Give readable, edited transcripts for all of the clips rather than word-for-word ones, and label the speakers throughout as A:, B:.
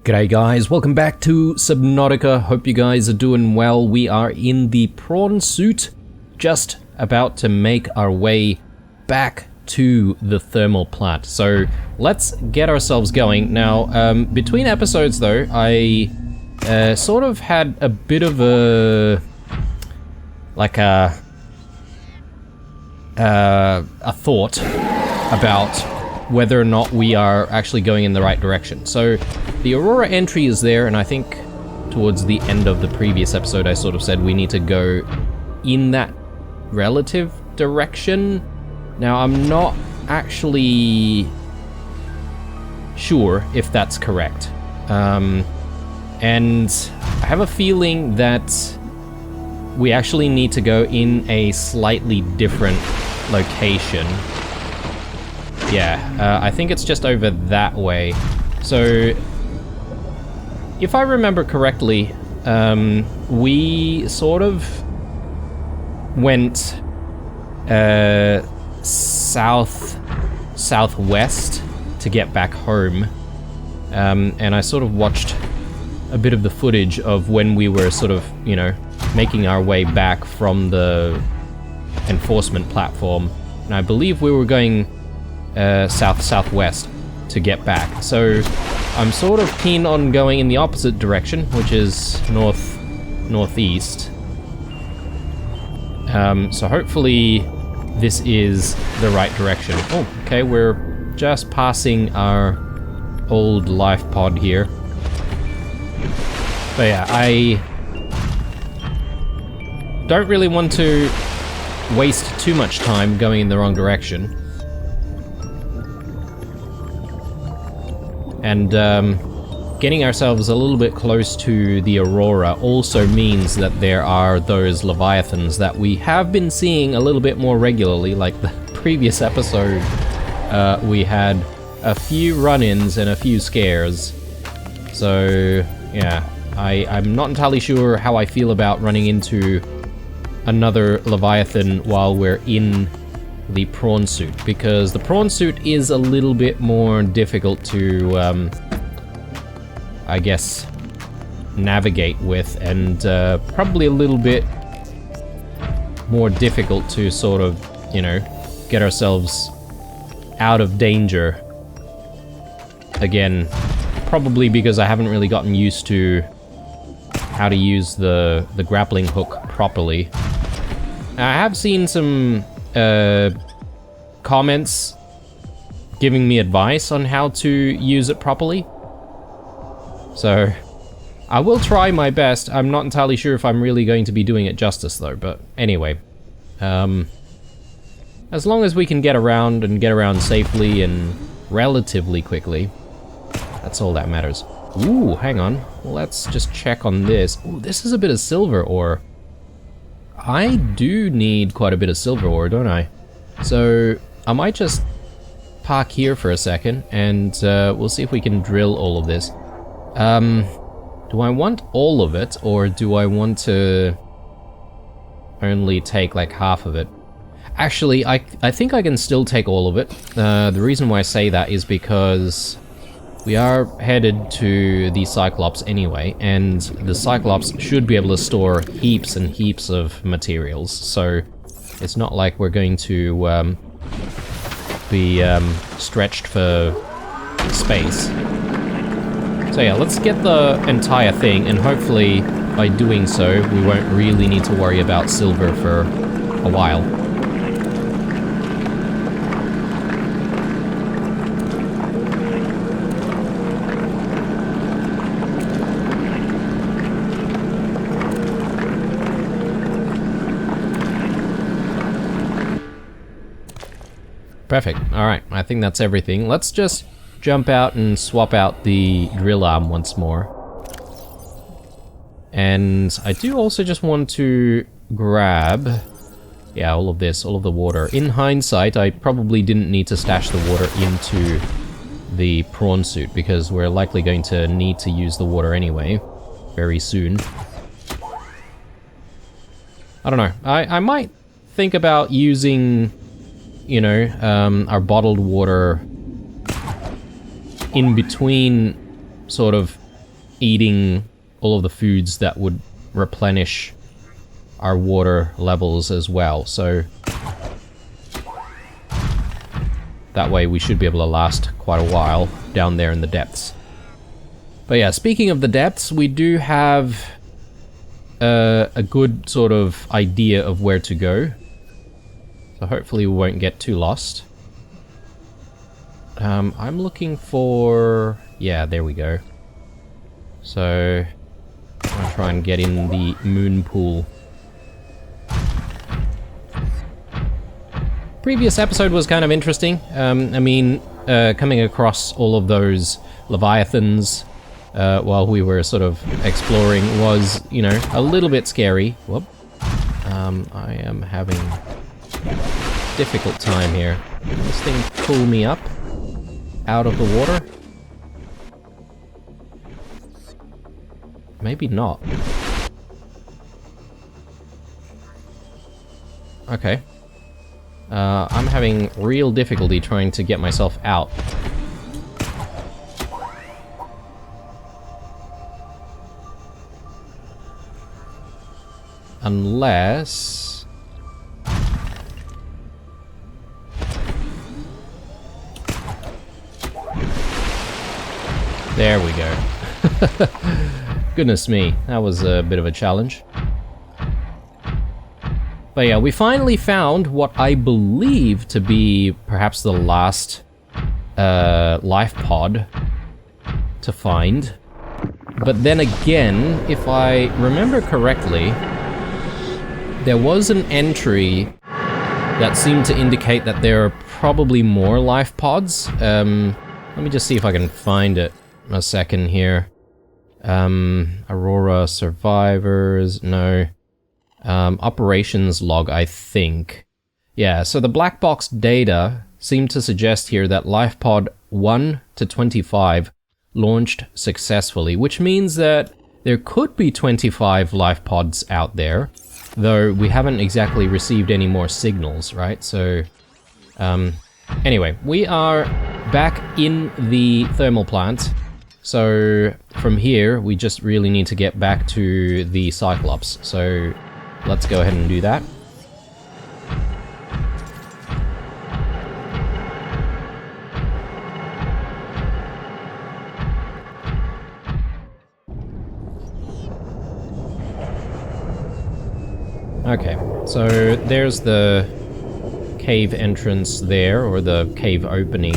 A: G'day guys, welcome back to Subnautica. Hope you guys are doing well. We are in the prawn suit, just about to make our way back to the thermal plant. So let's get ourselves going. Now, between episodes though, I sort of had a bit of a thought about whether or not we are actually going in the right direction. So the Aurora entry is there, and I think towards the end of the previous episode I sort of said we need to go in that relative direction. Now I'm not actually sure if that's correct. And I have a feeling that we actually need to go in a slightly different location. Yeah, I think it's just over that way. So, if I remember correctly, we sort of went southwest to get back home, and I sort of watched a bit of the footage of when we were sort of, you know, making our way back from the enforcement platform, and I believe we were going southwest to get back. So I'm sort of keen on going in the opposite direction, which is northeast. So hopefully this is the right direction. Oh, okay, we're just passing our old life pod here. But yeah, I don't really want to waste too much time going in the wrong direction. And getting ourselves a little bit close to the Aurora also means that there are those Leviathans that we have been seeing a little bit more regularly. Like the previous episode, we had a few run-ins and a few scares. So yeah, I'm not entirely sure how I feel about running into another Leviathan while we're in the prawn suit, because the prawn suit is a little bit more difficult to, I guess, navigate with, and probably a little bit more difficult to sort of, you know, get ourselves out of danger. Again, probably because I haven't really gotten used to how to use the grappling hook properly. I have seen some comments giving me advice on how to use it properly. So I will try my best. I'm not entirely sure if I'm really going to be doing it justice though, but anyway. As long as we can get around and get around safely and relatively quickly, that's all that matters. Ooh, hang on. Let's just check on this. Ooh, this is a bit of silver ore. I do need quite a bit of silver ore, don't I? So I might just park here for a second, and we'll see if we can drill all of this. Do I want all of it, or do I want to only take like half of it? Actually, I think I can still take all of it. The reason why I say that is because we are headed to the Cyclops anyway, and the Cyclops should be able to store heaps and heaps of materials, so it's not like we're going to be stretched for space. So yeah, let's get the entire thing, and hopefully by doing so we won't really need to worry about silver for a while. Perfect. Alright, I think that's everything. Let's just jump out and swap out the drill arm once more. And I do also just want to grab, yeah, all of this, all of the water. In hindsight, I probably didn't need to stash the water into the prawn suit, because we're likely going to need to use the water anyway, very soon. I don't know. I might think about using, you know, our bottled water in between sort of eating all of the foods that would replenish our water levels as well, so that way we should be able to last quite a while down there in the depths. But yeah, speaking of the depths, we do have a good sort of idea of where to go, so hopefully we won't get too lost. I'm looking for... yeah, there we go. So I'll try and get in the moon pool. Previous episode was kind of interesting. I mean, coming across all of those leviathans while we were sort of exploring was, you know, a little bit scary. Whoop. I am having a difficult time here. Can this thing pull me up out of the water? Maybe not. Okay. I'm having real difficulty trying to get myself out. Unless... there we go. Goodness me, that was a bit of a challenge. But yeah, we finally found what I believe to be perhaps the last life pod to find. But then again, if I remember correctly, there was an entry that seemed to indicate that there are probably more life pods. Let me just see if I can find it a second here. Aurora survivors, no. Operations log, I think. Yeah, so the black box data seem to suggest here that life pod 1 to 25 launched successfully, which means that there could be 25 life pods out there, though we haven't exactly received any more signals, right? So, anyway, we are back in the thermal plant. So, from here, we just really need to get back to the Cyclops. So, let's go ahead and do that. Okay, so there's the cave entrance there, or the cave opening.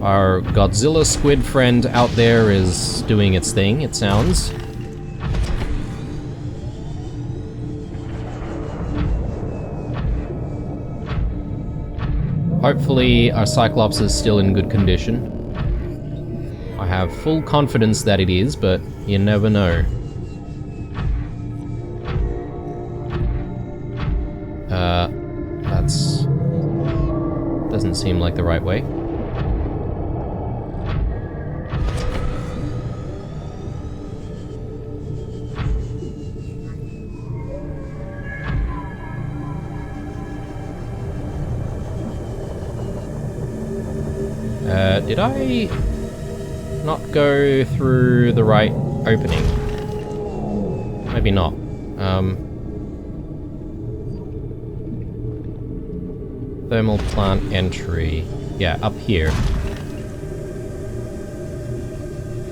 A: Our Godzilla squid friend out there is doing its thing, it sounds. Hopefully our Cyclops is still in good condition. I have full confidence that it is, but you never know. That's... doesn't seem like the right way. Did I not go through the right opening? Maybe not. Thermal plant entry. Yeah, up here.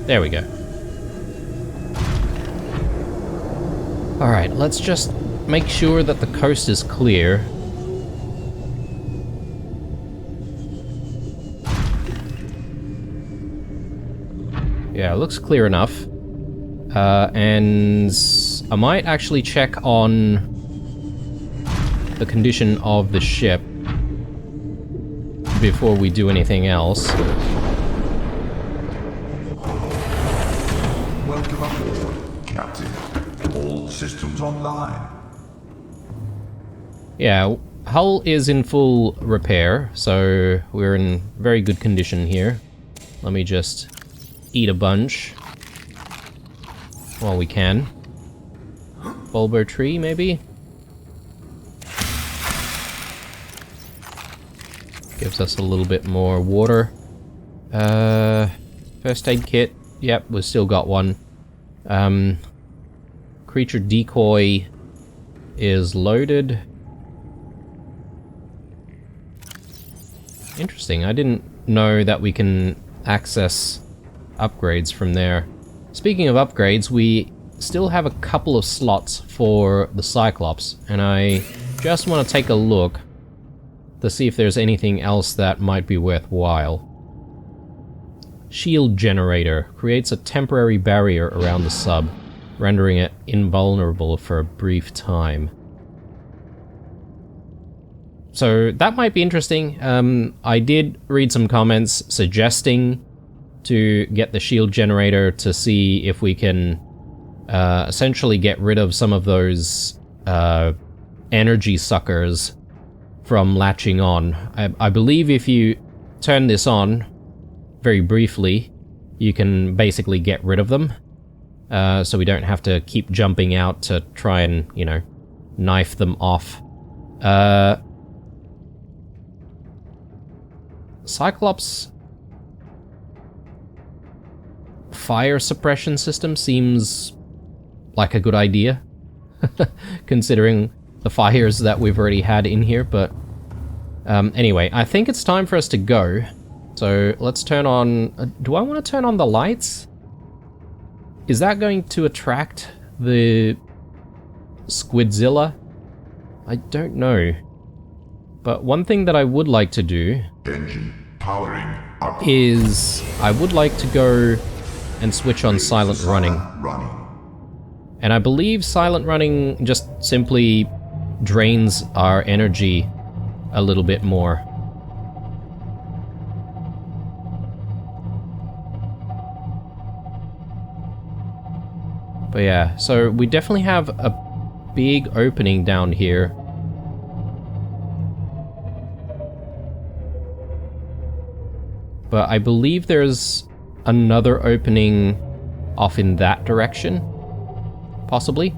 A: There we go. Alright, let's just make sure that the coast is clear. Yeah, it looks clear enough. And I might actually check on the condition of the ship before we do anything else.
B: Welcome aboard, Captain. All systems online.
A: Yeah, hull is in full repair, so we're in very good condition here. Let me just eat a bunch while we can. Bulbo tree, maybe? Gives us a little bit more water. First aid kit. Yep, we've still got one. Creature decoy is loaded. Interesting, I didn't know that we can access upgrades from there. Speaking of upgrades, we still have a couple of slots for the Cyclops, and I just want to take a look to see if there's anything else that might be worthwhile. Shield generator creates a temporary barrier around the sub, rendering it invulnerable for a brief time. So that might be interesting. I did read some comments suggesting to get the shield generator to see if we can essentially get rid of some of those energy suckers from latching on. I believe if you turn this on very briefly, you can basically get rid of them. So we don't have to keep jumping out to try and, you know, knife them off. Cyclops fire suppression system seems like a good idea, considering the fires that we've already had in here, but anyway, I think it's time for us to go. So let's turn on... do I want to turn on the lights? Is that going to attract the Squidzilla? I don't know. But one thing that I would like to do
B: Engine powering up.
A: is I would like to go and switch on silent running. And I believe silent running just simply drains our energy a little bit more. But yeah, so we definitely have a big opening down here. But I believe there's another opening off in that direction, possibly.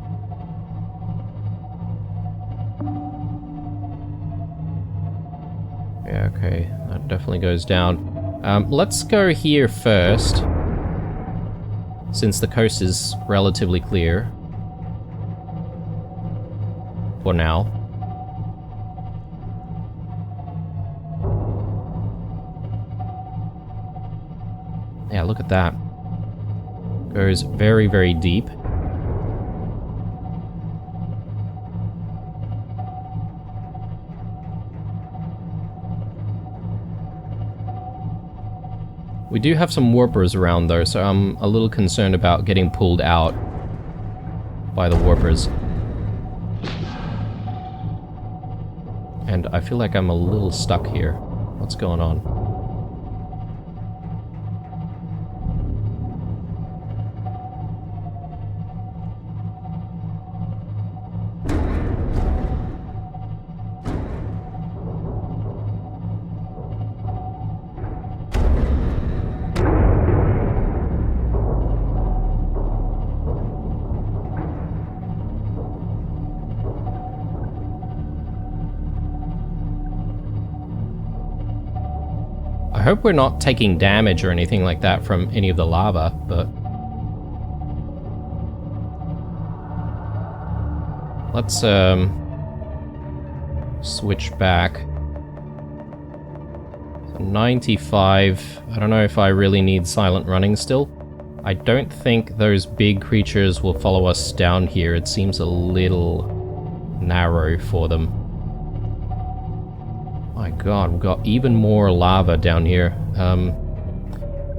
A: Yeah, okay, that definitely goes down. Let's go here first, since the coast is relatively clear. For now. Yeah, look at that. Goes very, very deep. We do have some warpers around though, so I'm a little concerned about getting pulled out by the warpers. And I feel like I'm a little stuck here. What's going on? I hope we're not taking damage or anything like that from any of the lava, but... let's, switch back. 95. I don't know if I really need silent running still. I don't think those big creatures will follow us down here. It seems a little narrow for them. My god, we've got even more lava down here.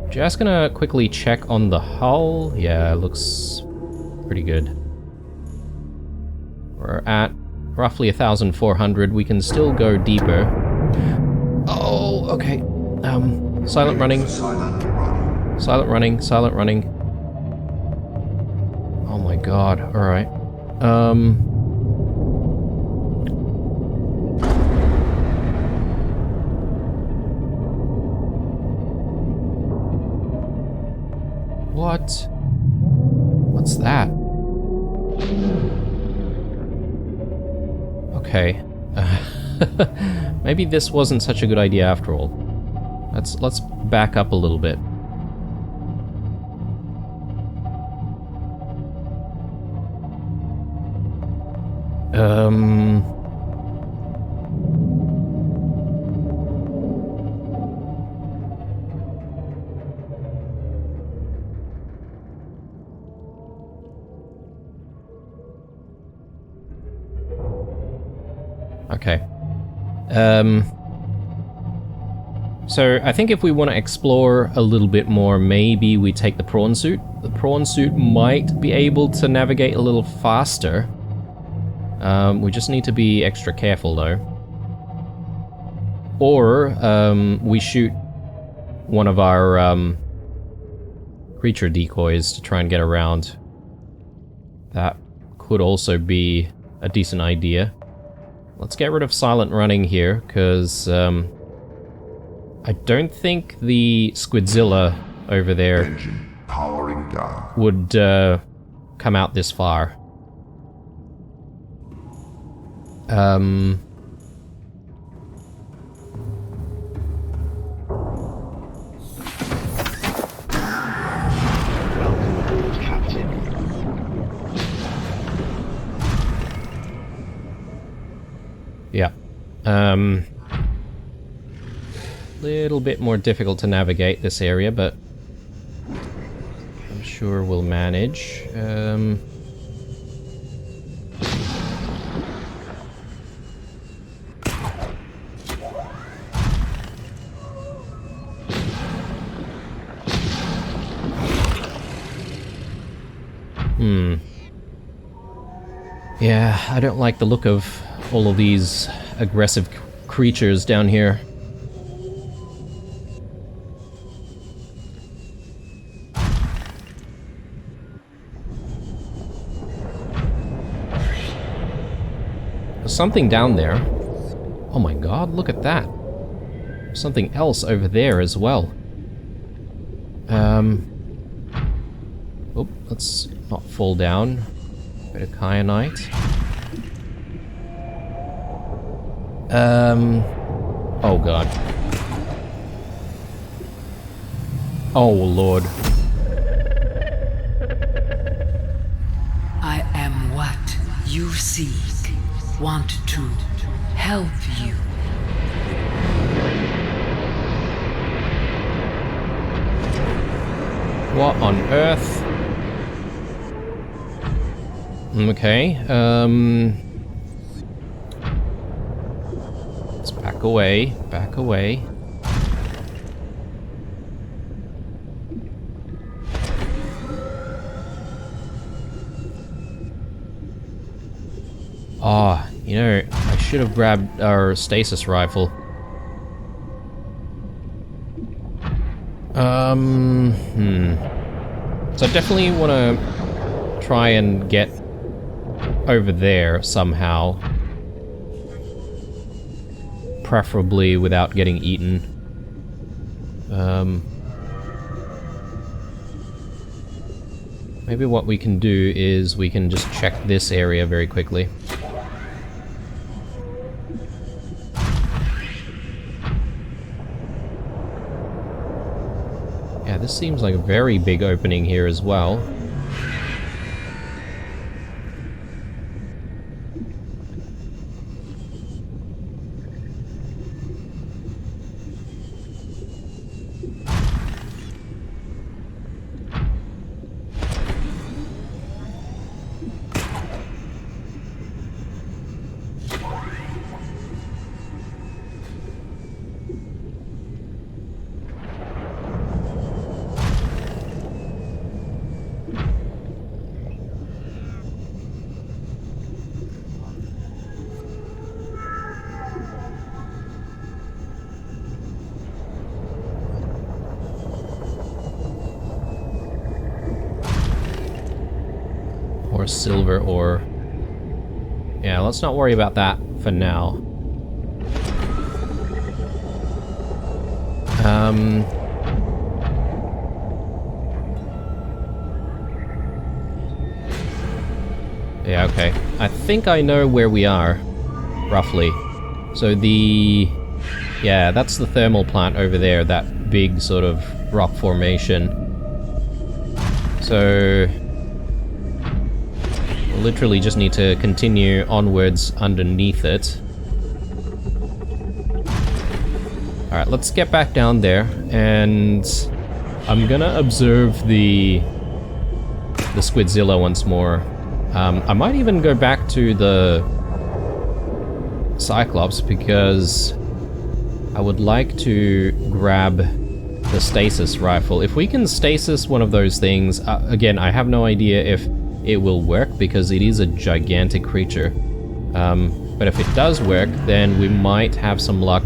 A: Just gonna quickly check on the hull. Yeah, it looks pretty good. We're at roughly 1,400. We can still go deeper. Oh, okay. Silent running. Silent running, silent running. Oh my god, alright. What? What's that? Okay. Maybe this wasn't such a good idea after all. Let's back up a little bit. Okay. So I think if we want to explore a little bit more, maybe we take the prawn suit. The prawn suit might be able to navigate a little faster. We just need to be extra careful though. Or we shoot one of our creature decoys to try and get around. That could also be a decent idea. Let's get rid of silent running here, because I don't think the Squidzilla over there
B: Engine powering down.
A: would come out this far. Yeah. Little bit more difficult to navigate this area, but I'm sure we'll manage. Yeah, I don't like the look of all of these aggressive creatures down here. There's something down there. Oh my god, look at that. There's something else over there as well. Oh, let's not fall down. Bit of kyanite. Oh god. Oh lord.
C: I am what you seek. Want to help you.
A: What on earth? Okay, let's back away, back away. Ah, you know, I should have grabbed our stasis rifle. So I definitely want to try and get over there somehow. Preferably without getting eaten. Maybe what we can do is we can just check this area very quickly. Yeah, this seems like a very big opening here as well. Or silver ore. Yeah, let's not worry about that for now. Yeah, okay. I think I know where we are, roughly. So the Yeah, that's the thermal plant over there, that big sort of rock formation. So we'll literally just need to continue onwards underneath it. Alright, let's get back down there, and I'm gonna observe the Squidzilla once more. I might even go back to the Cyclops, because I would like to grab the stasis rifle. If we can stasis one of those things, again, I have no idea if it will work, because it is a gigantic creature. But if it does work, then we might have some luck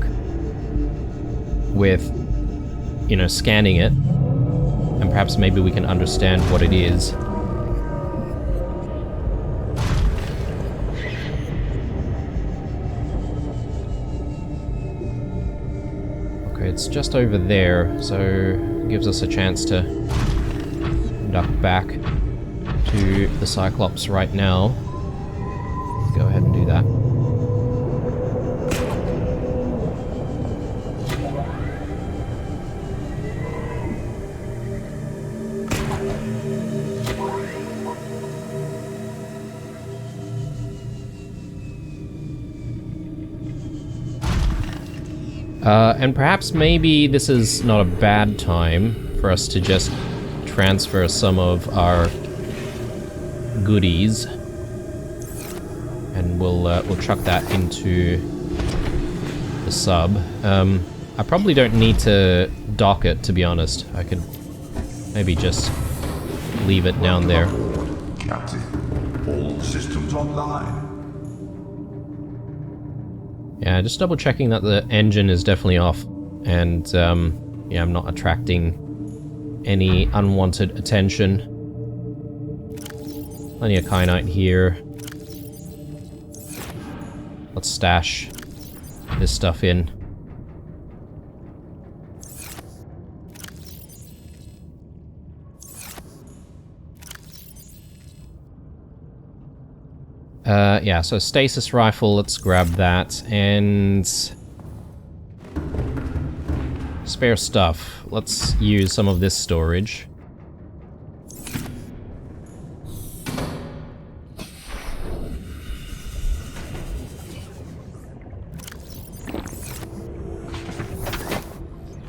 A: with, you know, scanning it, and perhaps maybe we can understand what it is. Okay, it's just over there, so it gives us a chance to duck back to the Cyclops right now. Let's go ahead and do that. And perhaps maybe this is not a bad time for us to just transfer some of our goodies, and we'll chuck that into the sub. I probably don't need to dock it, to be honest. I could maybe just leave it down there.
B: Captain, all systems online.
A: Yeah, just double checking that the engine is definitely off, and yeah, I'm not attracting any unwanted attention. Plenty of kyanite here. Let's stash this stuff in. Yeah, so stasis rifle, let's grab that, and spare stuff. Let's use some of this storage.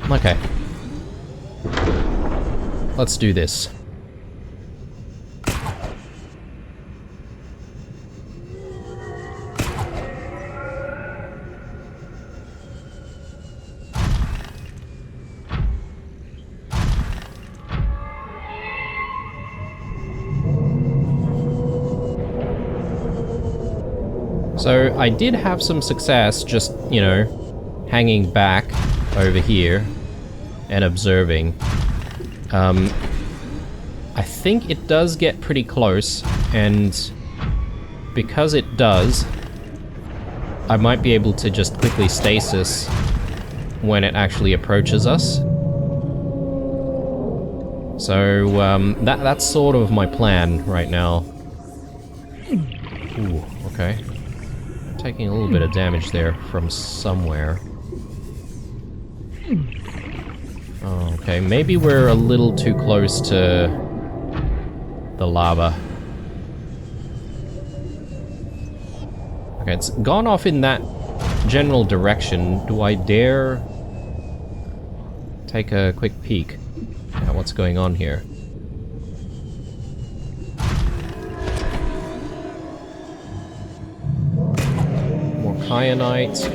A: Okay. Let's do this. So I did have some success just, you know, hanging back over here and observing. I think it does get pretty close, and because it does, I might be able to just quickly stasis when it actually approaches us. So that's sort of my plan right now. Ooh, okay. Taking a little bit of damage there from somewhere. Oh, okay, maybe we're a little too close to the lava. Okay, it's gone off in that general direction. Do I dare take a quick peek at what's going on here? Kyanite.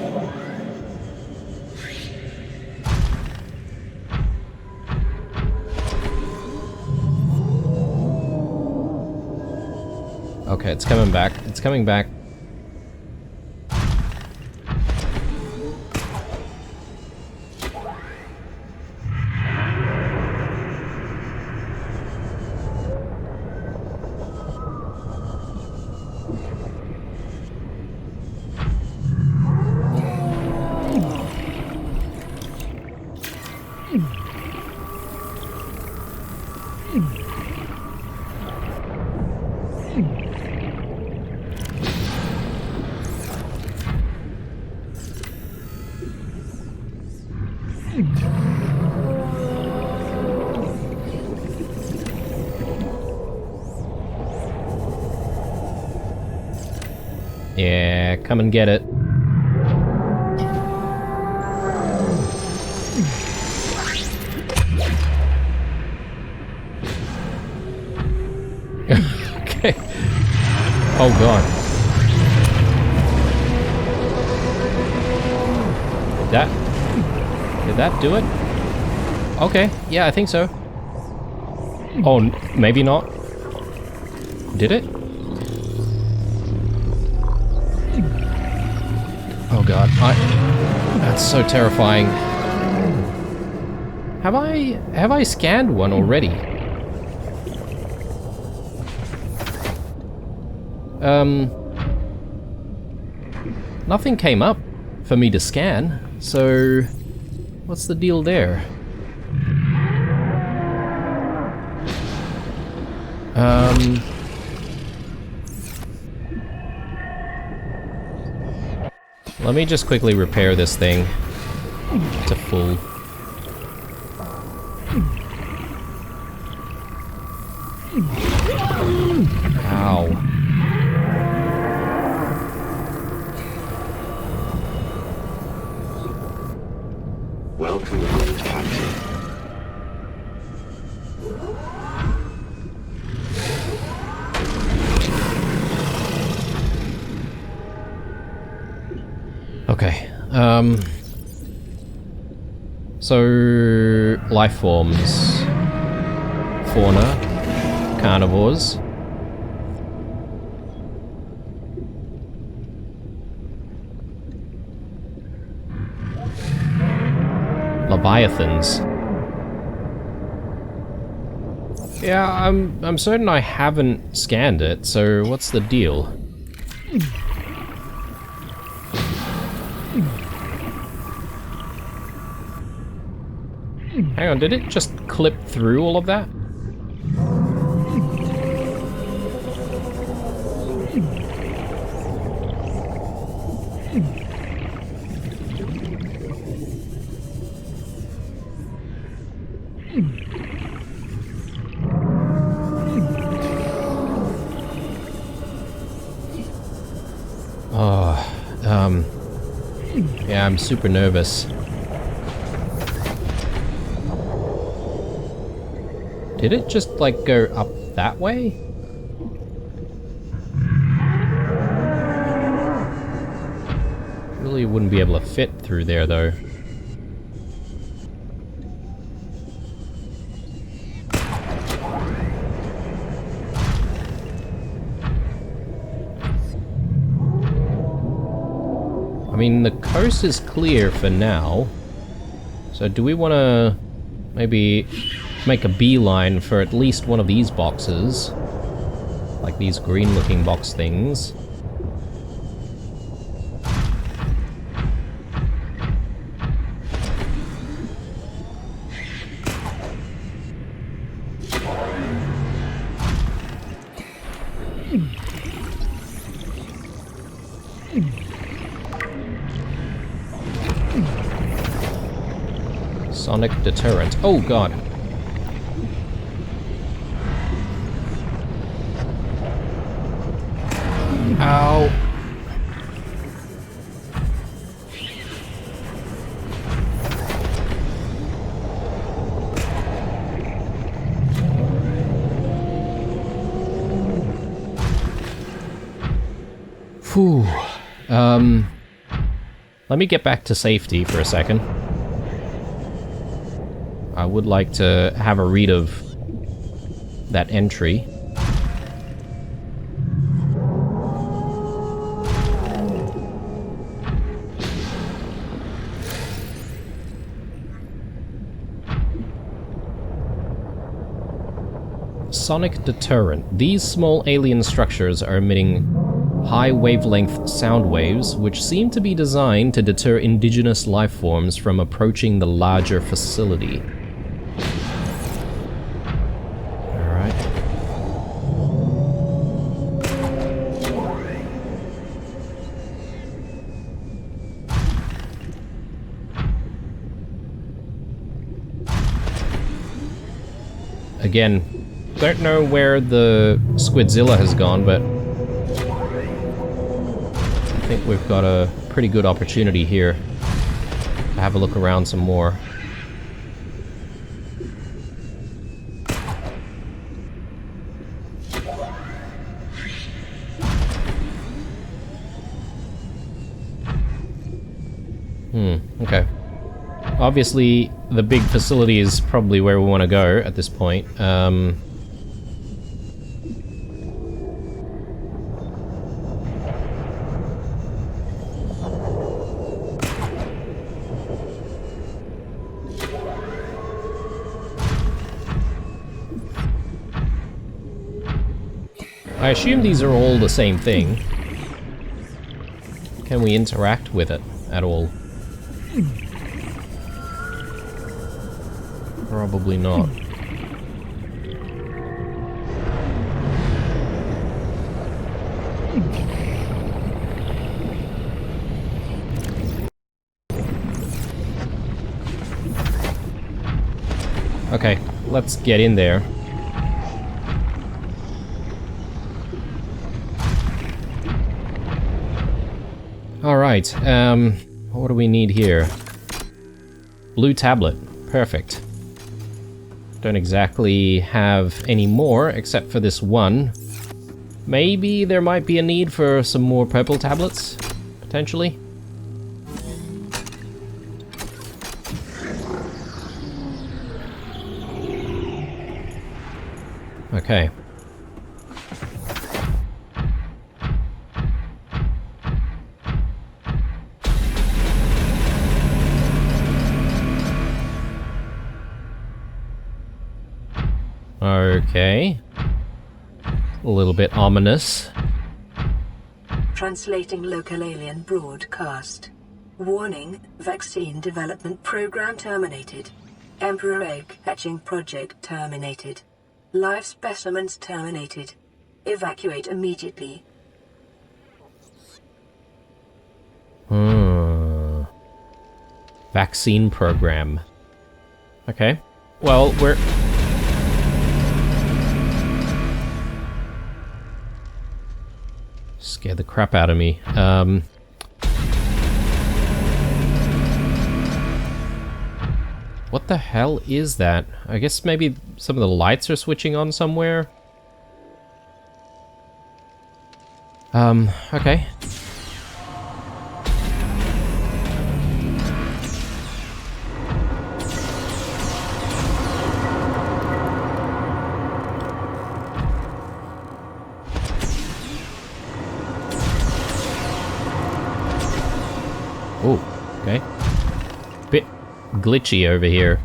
A: Okay, it's coming back. It's coming back. Yeah, come and get it. Okay. Oh god. Did that do it? Okay, yeah, I think so. Oh, maybe not. Did it? Oh god, that's so terrifying. Have I scanned one already? Nothing came up for me to scan, so what's the deal there? Let me just quickly repair this thing to full. Ow.
D: Welcome, Captain.
A: Okay, so life forms, fauna, carnivores. Leviathans. Yeah, I'm certain I haven't scanned it, so what's the deal? Hang on, did it just clip through all of that? Yeah, I'm super nervous. Did it just, like, go up that way? Really wouldn't be able to fit through there, though. I mean, the coast is clear for now. So do we want to maybe make a beeline for at least one of these boxes? Like these green-looking box things. Sonic deterrent. Oh god. Ow. Phew. Let me get back to safety for a second. I would like to have a read of that entry. Sonic deterrent. These small alien structures are emitting high wavelength sound waves, which seem to be designed to deter indigenous life forms from approaching the larger facility. Again, don't know where the Squidzilla has gone, but think we've got a pretty good opportunity here to have a look around some more. Okay. Obviously, the big facility is probably where we want to go at this point. I assume these are all the same thing. Can we interact with it at all? Probably not. Okay, let's get in there. Alright, what do we need here? Blue tablet. Perfect. Don't exactly have any more, except for this one. Maybe there might be a need for some more purple tablets, potentially. Okay. Okay. A little bit ominous.
E: Translating local alien broadcast. Warning, vaccine development program terminated. Emperor egg hatching project terminated. Live specimens terminated. Evacuate immediately.
A: Vaccine program. Okay. Well, we're... Scared the crap out of me. What the hell is that? I guess maybe some of the lights are switching on somewhere? Okay. Oh, okay. Bit glitchy over here.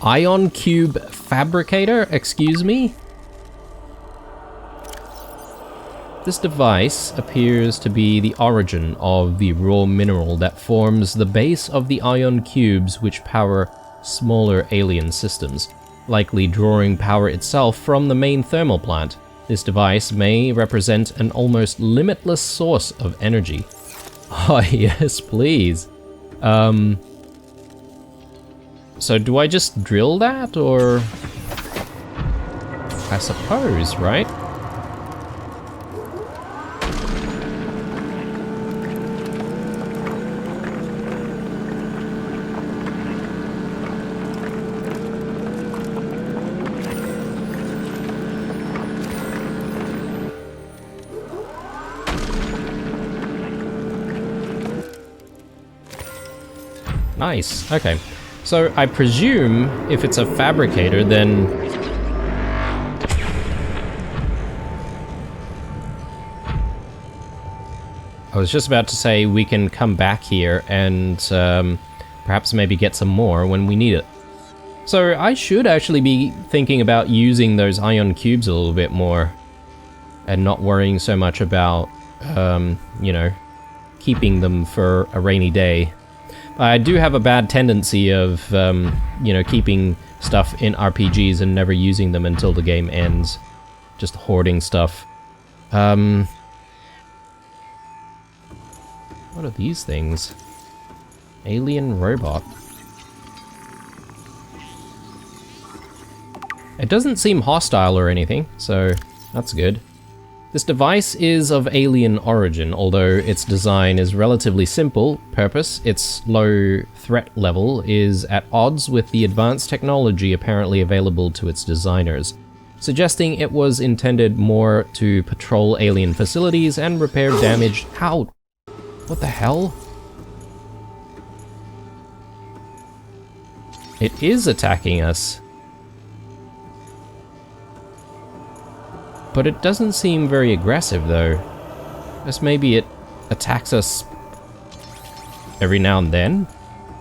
A: Ion Cube Fabricator? Excuse me? This device appears to be the origin of the raw mineral that forms the base of the ion cubes which power smaller alien systems, likely drawing power itself from the main thermal plant. This device may represent an almost limitless source of energy. Oh yes, please. So do I just drill that, or... I suppose, right? Nice, okay. So I presume if it's a fabricator, then... I was just about to say we can come back here and perhaps maybe get some more when we need it. So I should actually be thinking about using those ion cubes a little bit more and not worrying so much about, you know, keeping them for a rainy day. I do have a bad tendency of, you know, keeping stuff in RPGs and never using them until the game ends. Just hoarding stuff. What are these things? Alien robot. It doesn't seem hostile or anything, so that's good. This device is of alien origin, although its design is relatively simple. Purpose, its low threat level, is at odds with the advanced technology apparently available to its designers, suggesting it was intended more to patrol alien facilities and repair damaged... How? What the hell? It is attacking us. But it doesn't seem very aggressive, though. Guess maybe it attacks us every now and then?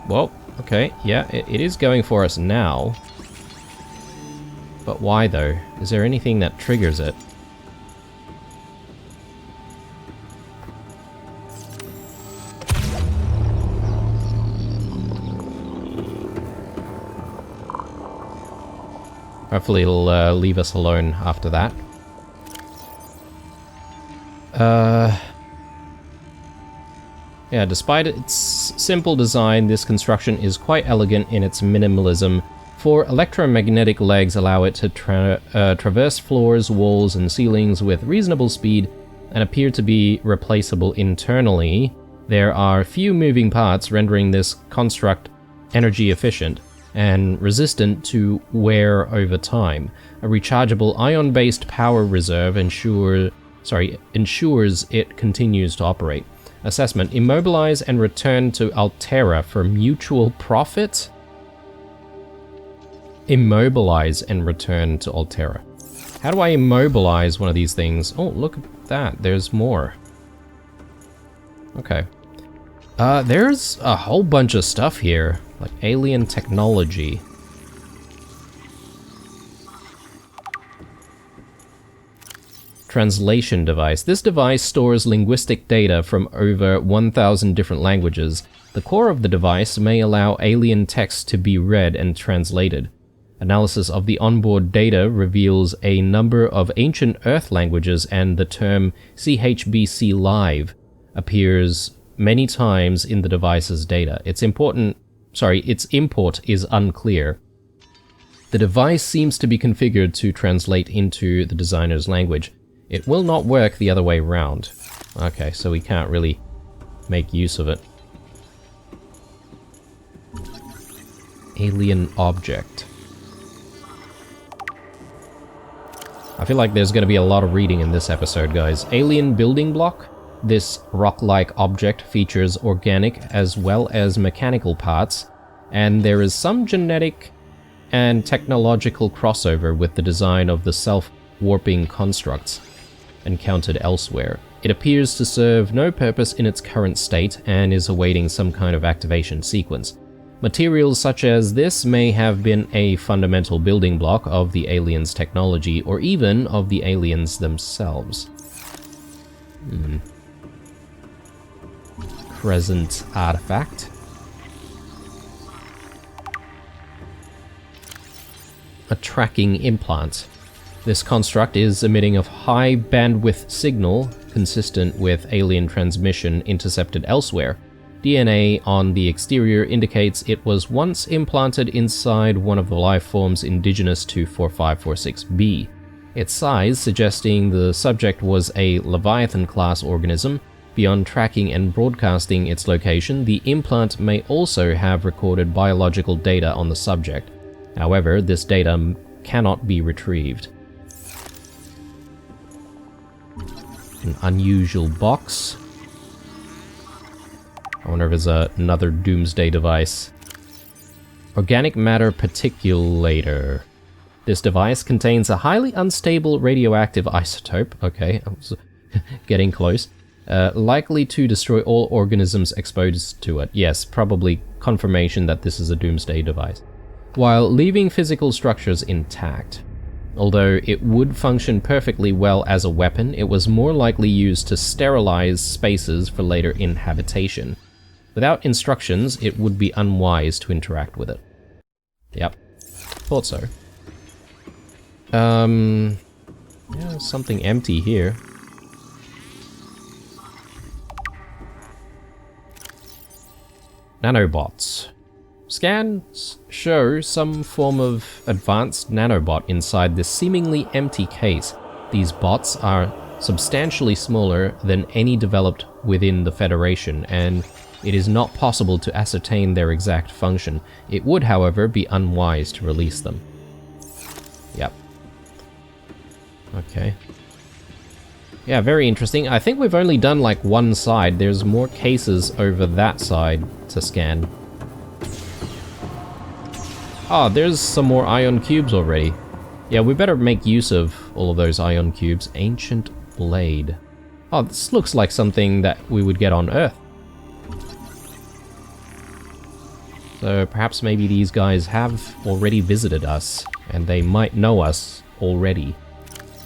A: Well, okay, yeah, it is going for us now. But why, though? Is there anything that triggers it? Hopefully it'll leave us alone after that. Yeah, despite its simple design, this construction is quite elegant in its minimalism, for electromagnetic legs allow it to traverse floors, walls, and ceilings with reasonable speed and appear to be replaceable internally. There are few moving parts, rendering this construct energy efficient and resistant to wear over time. A rechargeable ion-based power reserve ensures it continues to operate. Assessment: immobilize and return to Altera for mutual profit? Immobilize and return to Altera. How do I immobilize one of these things? Oh, look at that. There's more. Okay. There's a whole bunch of stuff here, like alien technology. Translation device. This device stores linguistic data from over 1,000 different languages. The core of the device may allow alien text to be read and translated. Analysis of the onboard data reveals a number of ancient Earth languages, and the term CHBC Live appears many times in the device's data. Its import is unclear. The device seems to be configured to translate into the designer's language. It will not work the other way around. Okay, so we can't really make use of it. Alien object. I feel like there's going to be a lot of reading in this episode, guys. Alien building block. This rock-like object features organic as well as mechanical parts, and there is some genetic and technological crossover with the design of the self-warping constructs encountered elsewhere. It appears to serve no purpose in its current state and is awaiting some kind of activation sequence. Materials such as this may have been a fundamental building block of the aliens' technology, or even of the aliens themselves. Crescent artifact. A tracking implant. This construct is emitting a high bandwidth signal consistent with alien transmission intercepted elsewhere. DNA on the exterior indicates it was once implanted inside one of the life forms indigenous to 4546b. Its size suggesting the subject was a Leviathan-class organism. Beyond tracking and broadcasting its location, the implant may also have recorded biological data on the subject. However, this data cannot be retrieved. An unusual box. I wonder if there's another doomsday device. Organic matter particulator. This device contains a highly unstable radioactive isotope. Okay, I was getting close. Likely to destroy all organisms exposed to it. Yes, probably confirmation that this is a doomsday device. While leaving physical structures intact. Although it would function perfectly well as a weapon, it was more likely used to sterilize spaces for later inhabitation. Without instructions, it would be unwise to interact with it. Yep, thought so. Yeah, something empty here. Nanobots. Scans show some form of advanced nanobot inside this seemingly empty case. These bots are substantially smaller than any developed within the Federation, and it is not possible to ascertain their exact function. It would, however, be unwise to release them. Yep. Okay. Yeah, very interesting. I think we've only done like one side. There's more cases over that side to scan. Oh, there's some more ion cubes already. Yeah, we better make use of all of those ion cubes. Ancient blade. Oh, this looks like something that we would get on Earth. So perhaps maybe these guys have already visited us, and they might know us already.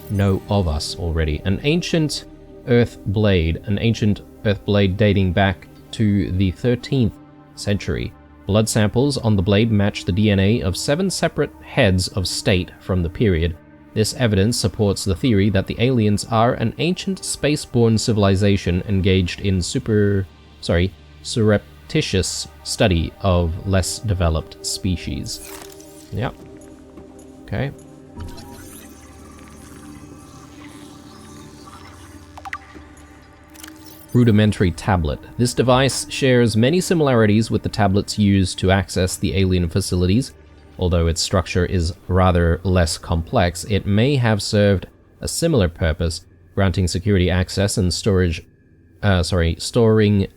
A: Know of us already. An ancient earth blade dating back to the 13th century. Blood samples on the blade match the DNA of 7 separate heads of state from the period. This evidence supports the theory that the aliens are an ancient spaceborne civilization engaged in surreptitious study of less developed species. Yep. Okay. Rudimentary tablet. This device shares many similarities with the tablets used to access the alien facilities. Although its structure is rather less complex, it may have served a similar purpose, granting security access and storing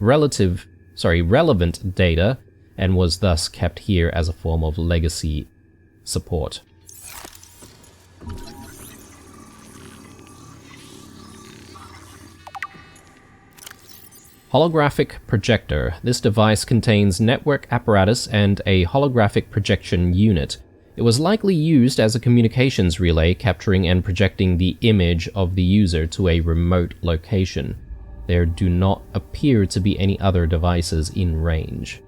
A: relevant data, and was thus kept here as a form of legacy support. Holographic projector. This device contains network apparatus and a holographic projection unit. It was likely used as a communications relay, capturing and projecting the image of the user to a remote location. There do not appear to be any other devices in range.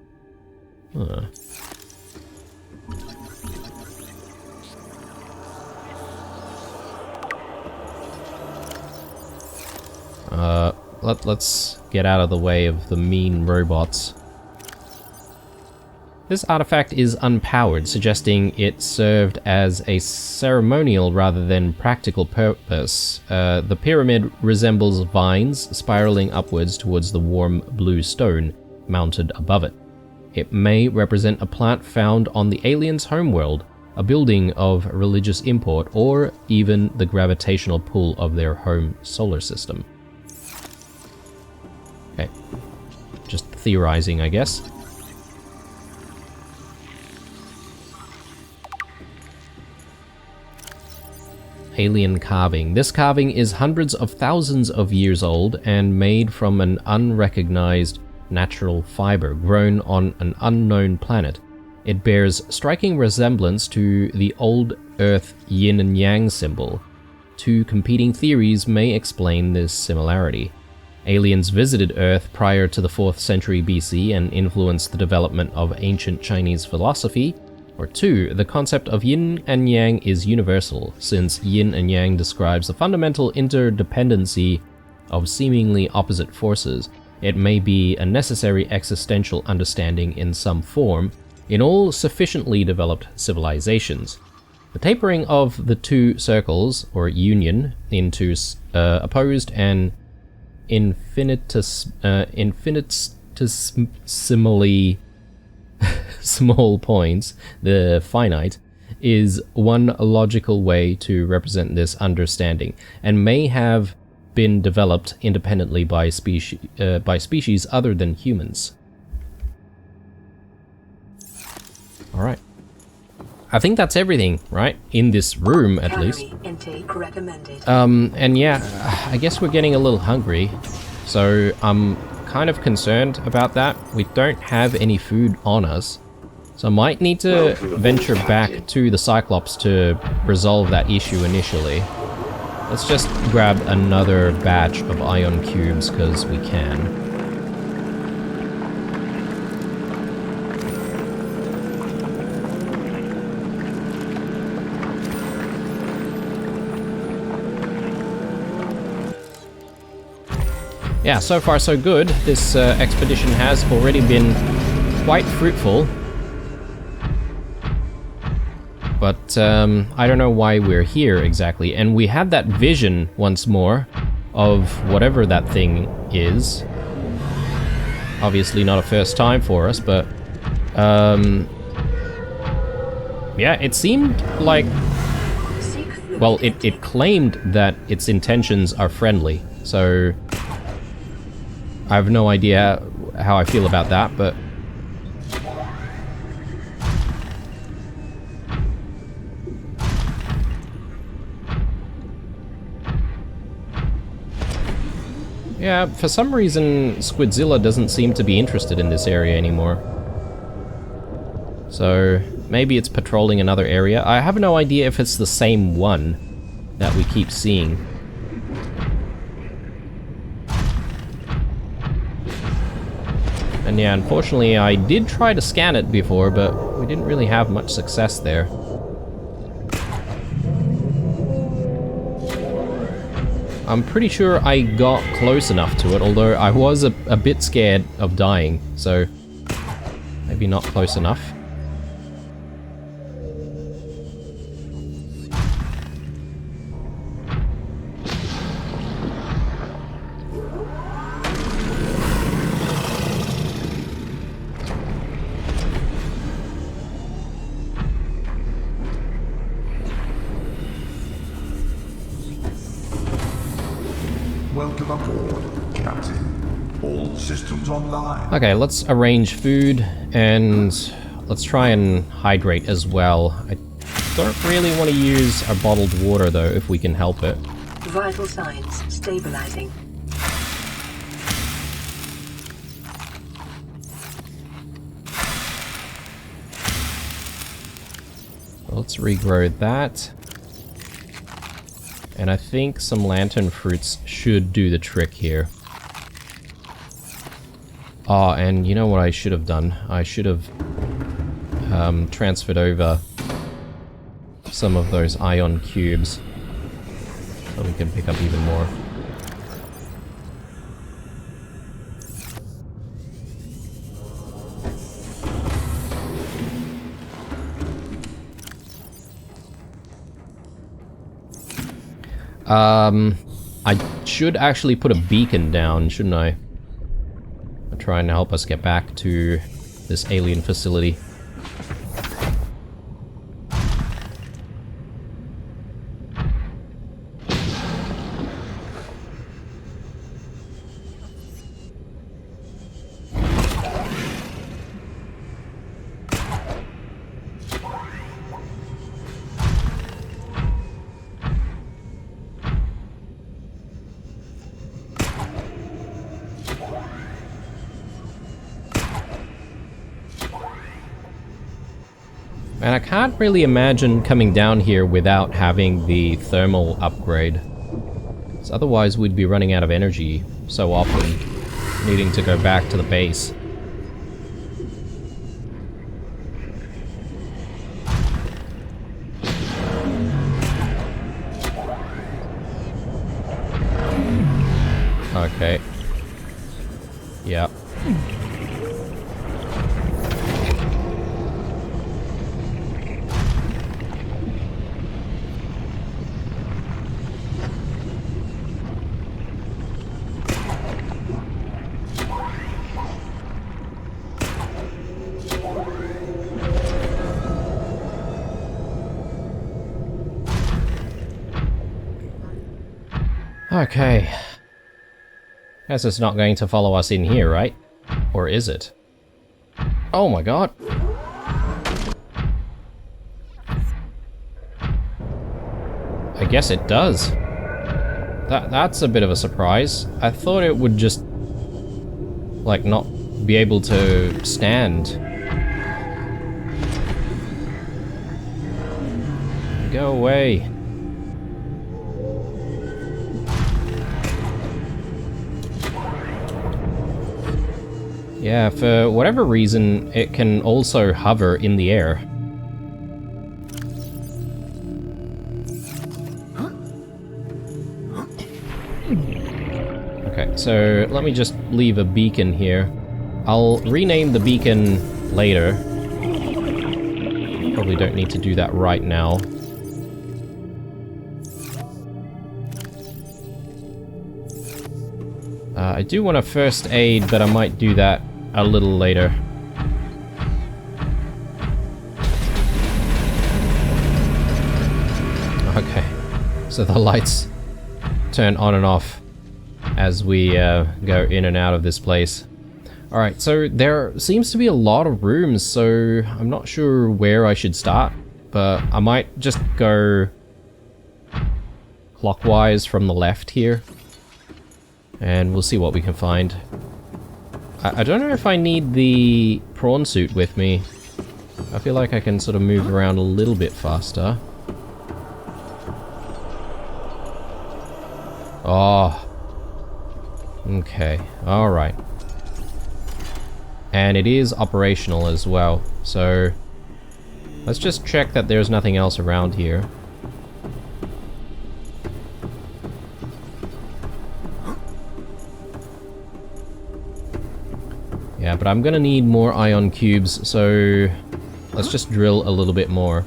A: Let's get out of the way of the mean robots. This artifact is unpowered, suggesting it served as a ceremonial rather than practical purpose. The pyramid resembles vines spiraling upwards towards the warm blue stone mounted above it. It may represent a plant found on the aliens' homeworld, a building of religious import, or even the gravitational pull of their home solar system. Okay, just theorizing, I guess. Alien carving. This carving is hundreds of thousands of years old and made from an unrecognized natural fiber grown on an unknown planet. It bears striking resemblance to the old Earth yin and yang symbol. Two competing theories may explain this similarity. Aliens visited Earth prior to the 4th century BC and influenced the development of ancient Chinese philosophy. Or 2, the concept of yin and yang is universal, since yin and yang describes the fundamental interdependency of seemingly opposite forces. It may be a necessary existential understanding in some form in all sufficiently developed civilizations. The tapering of the two circles, or union, into opposed and infinitesimally small points, the finite, is one logical way to represent this understanding, and may have been developed independently by species other than humans. Alright. I think that's everything, right? In this room, at least.
E: Intake recommended.
A: And yeah, I guess we're getting a little hungry, so I'm kind of concerned about that. We don't have any food on us, so I might need to venture back to the Cyclops to resolve that issue initially. Let's just grab another batch of ion cubes, because we can. Yeah, so far so good. This expedition has already been quite fruitful. But I don't know why we're here exactly. And we had that vision once more of whatever that thing is. Obviously not a first time for us, but yeah, it seemed like, well, it claimed that its intentions are friendly, so I have no idea how I feel about that, but yeah, for some reason Squidzilla doesn't seem to be interested in this area anymore. So maybe it's patrolling another area. I have no idea if it's the same one that we keep seeing. And yeah, unfortunately I did try to scan it before, but we didn't really have much success there. I'm pretty sure I got close enough to it, although I was a bit scared of dying, so maybe not close enough.
B: Welcome aboard, Captain. All systems online.
A: Okay, let's arrange food, and let's try and hydrate as well. I don't really want to use our bottled water, though, if we can help it.
E: Vital signs stabilizing.
A: Let's regrow that. And I think some lantern fruits should do the trick here. Oh, and you know what I should have done? I should have transferred over some of those ion cubes so we can pick up even more. I should actually put a beacon down, shouldn't I? I'll try and help us get back to this alien facility. And I can't really imagine coming down here without having the thermal upgrade. So otherwise we'd be running out of energy so often, needing to go back to the base. Okay. Yep. Okay. Guess it's not going to follow us in here, right? Or is it? Oh my god! I guess it does. That's a bit of a surprise. I thought it would just, like, not be able to stand. Go away. Yeah, for whatever reason, it can also hover in the air. Okay, so let me just leave a beacon here. I'll rename the beacon later. Probably don't need to do that right now. I do want to first aid, but I might do that a little later. Okay, so the lights turn on and off as we go in and out of this place. Alright, so there seems to be a lot of rooms, so I'm not sure where I should start, but I might just go clockwise from the left here, and we'll see what we can find. I don't know if I need the prawn suit with me. I feel like I can sort of move around a little bit faster. Oh. Okay, alright. And it is operational as well, so let's just check that there's nothing else around here. Yeah, but I'm gonna need more ion cubes, so let's just drill a little bit more.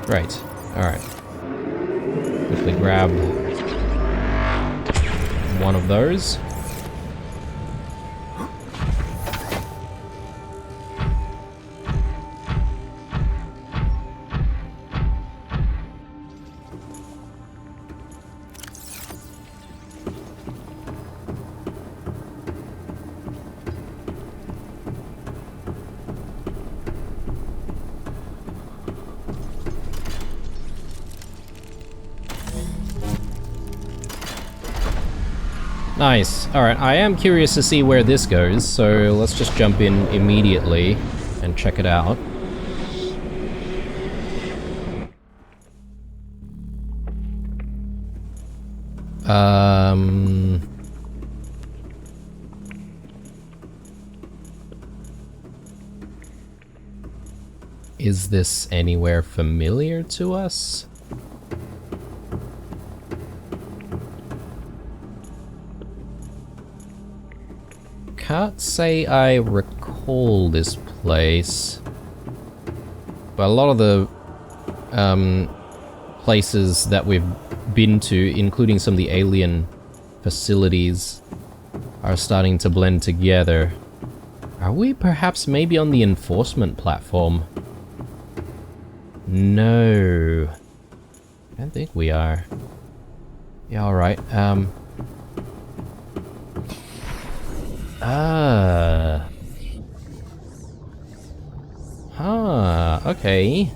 A: Right, alright. Quickly grab one of those. Nice. Alright, I am curious to see where this goes, so let's just jump in immediately and check it out. Is this anywhere familiar to us? Can't say I recall this place, but a lot of the places that we've been to, including some of the alien facilities, are starting to blend together. Are we perhaps maybe on the enforcement platform? No, I don't think we are. Yeah, alright. Okay.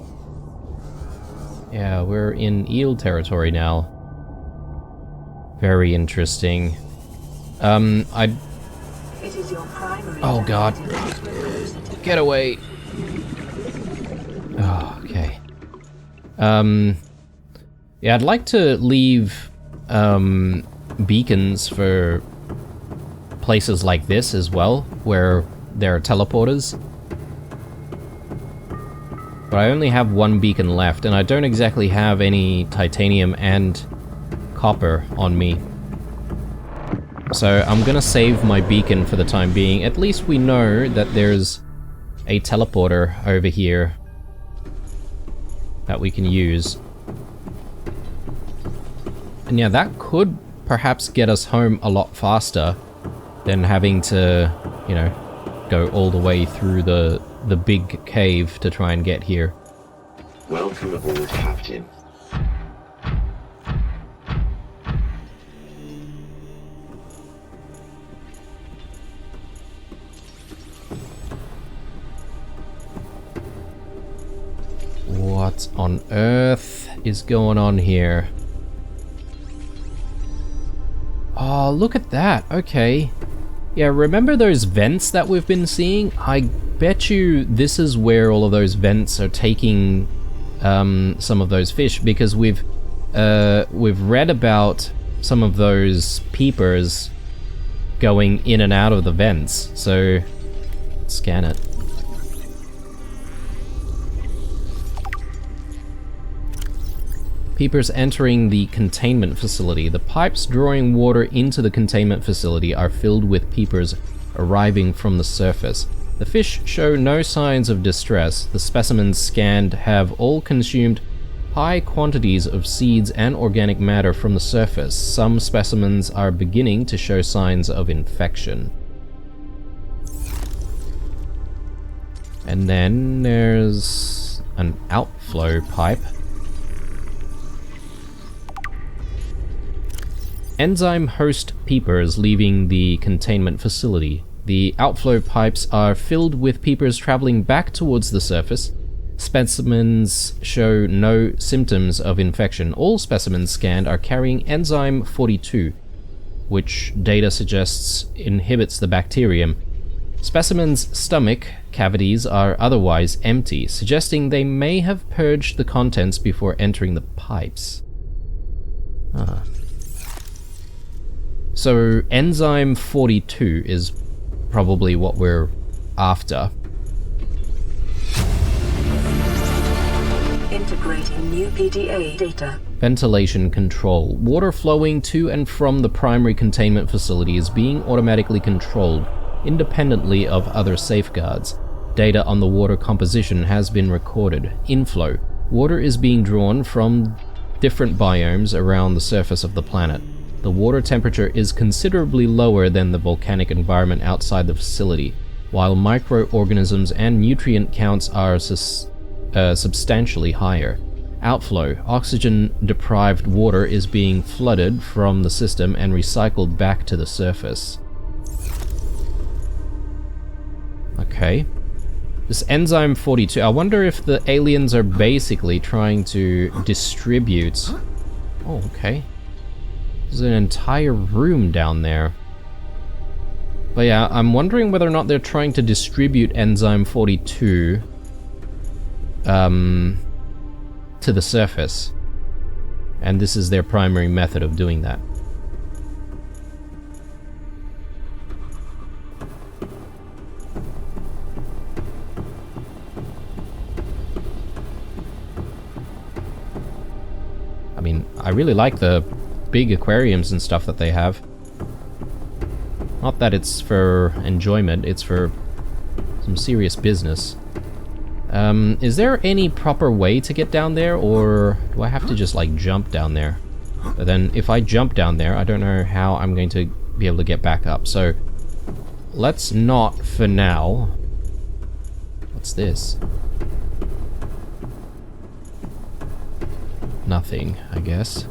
A: Yeah, we're in eel territory now. Very interesting.
E: It is your primary.
A: Oh god. Get away. Oh, okay. Yeah, I'd like to leave, beacons for places like this as well, where there are teleporters. But I only have one beacon left, and I don't exactly have any titanium and copper on me. So I'm gonna save my beacon for the time being. At least we know that there's a teleporter over here that we can use. And yeah, that could perhaps get us home a lot faster than having to, you know, go all the way through the big cave to try and get here.
D: Welcome aboard, Captain.
A: What on earth is going on here? Oh, look at that. Okay. Yeah, remember those vents that we've been seeing? I bet you this is where all of those vents are taking some of those fish, because we've read about some of those peepers going in and out of the vents. So let's scan it. Peepers entering the containment facility. The pipes drawing water into the containment facility are filled with peepers arriving from the surface. The fish show no signs of distress. The specimens scanned have all consumed high quantities of seeds and organic matter from the surface. Some specimens are beginning to show signs of infection. And then there's an outflow pipe. Enzyme host peepers leaving the containment facility. The outflow pipes are filled with peepers traveling back towards the surface. Specimens show no symptoms of infection. All specimens scanned are carrying enzyme 42, which data suggests inhibits the bacterium. Specimens' stomach cavities are otherwise empty, suggesting they may have purged the contents before entering the pipes. So enzyme 42 is probably what we're after.
E: Integrating new PDA data.
A: Ventilation control. Water flowing to and from the primary containment facility is being automatically controlled, independently of other safeguards. Data on the water composition has been recorded. Inflow. Water is being drawn from different biomes around the surface of the planet. The water temperature is considerably lower than the volcanic environment outside the facility, while microorganisms and nutrient counts are substantially higher. Outflow. Oxygen-deprived water is being flooded from the system and recycled back to the surface. Okay. This enzyme 42, I wonder if the aliens are basically trying to distribute... Oh, okay. There's an entire room down there. But yeah, I'm wondering whether or not they're trying to distribute enzyme 42 to the surface. And this is their primary method of doing that. I mean, I really like the big aquariums and stuff that they have. Not that it's for enjoyment, it's for some serious business. Is there any proper way to get down there, or do I have to just like jump down there? But then if I jump down there, I don't know how I'm going to be able to get back up. So let's not for now. What's this? Nothing, I guess.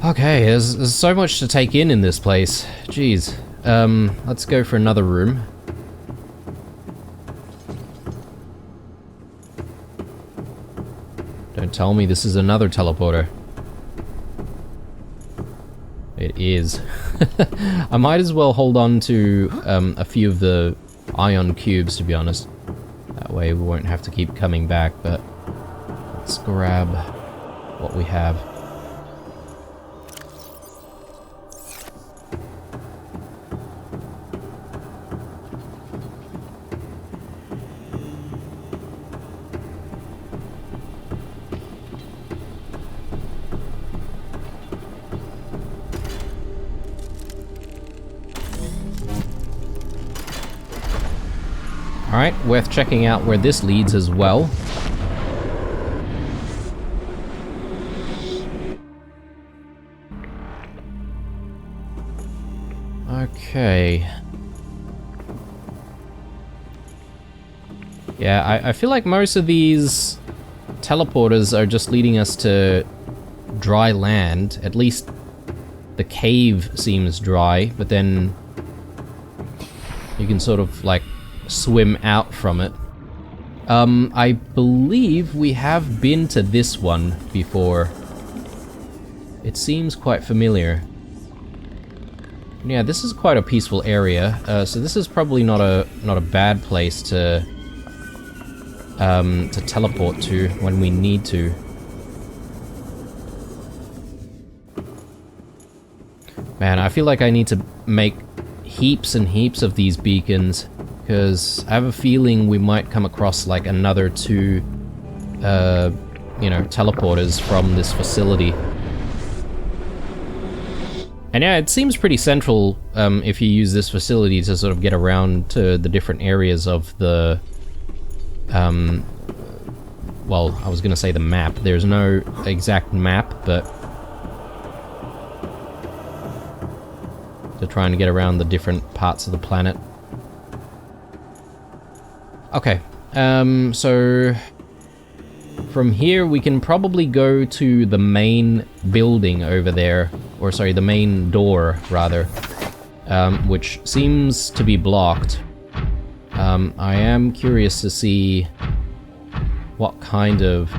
A: Okay, there's so much to take in this place. Jeez. Let's go for another room. Don't tell me this is another teleporter. It is. I might as well hold on to a few of the ion cubes, to be honest. That way we won't have to keep coming back, but let's grab what we have. Alright, worth checking out where this leads as well. Okay. Yeah, I feel like most of these teleporters are just leading us to dry land. At least the cave seems dry, but then you can sort of like swim out from it. I believe we have been to this one before. It seems quite familiar. Yeah, this is quite a peaceful area, so this is probably not a bad place to teleport to when we need to. Man, I feel like I need to make heaps and heaps of these beacons, because I have a feeling we might come across like another 2, you know, teleporters from this facility. And yeah, it seems pretty central if you use this facility to sort of get around to the different areas of the... well, I was gonna say the map. There's no exact map, but... they're trying to get around the different parts of the planet. Okay, so... from here we can probably go to the main building over there. Or sorry, the main door, rather. Which seems to be blocked. I am curious to see what kind of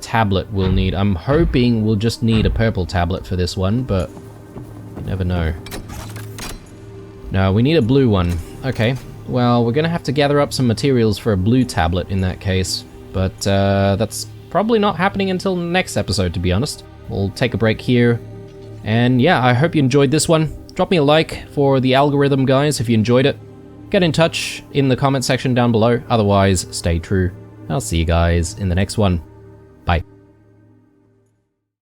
A: tablet we'll need. I'm hoping we'll just need a purple tablet for this one, but you never know. No, we need a blue one. Okay, well, we're gonna have to gather up some materials for a blue tablet in that case, but that's probably not happening until next episode, to be honest. We'll take a break here, and yeah, I hope you enjoyed this one. Drop me a like for the algorithm, guys, if you enjoyed it. Get in touch in the comment section down below. Otherwise, stay true. I'll see you guys in the next one.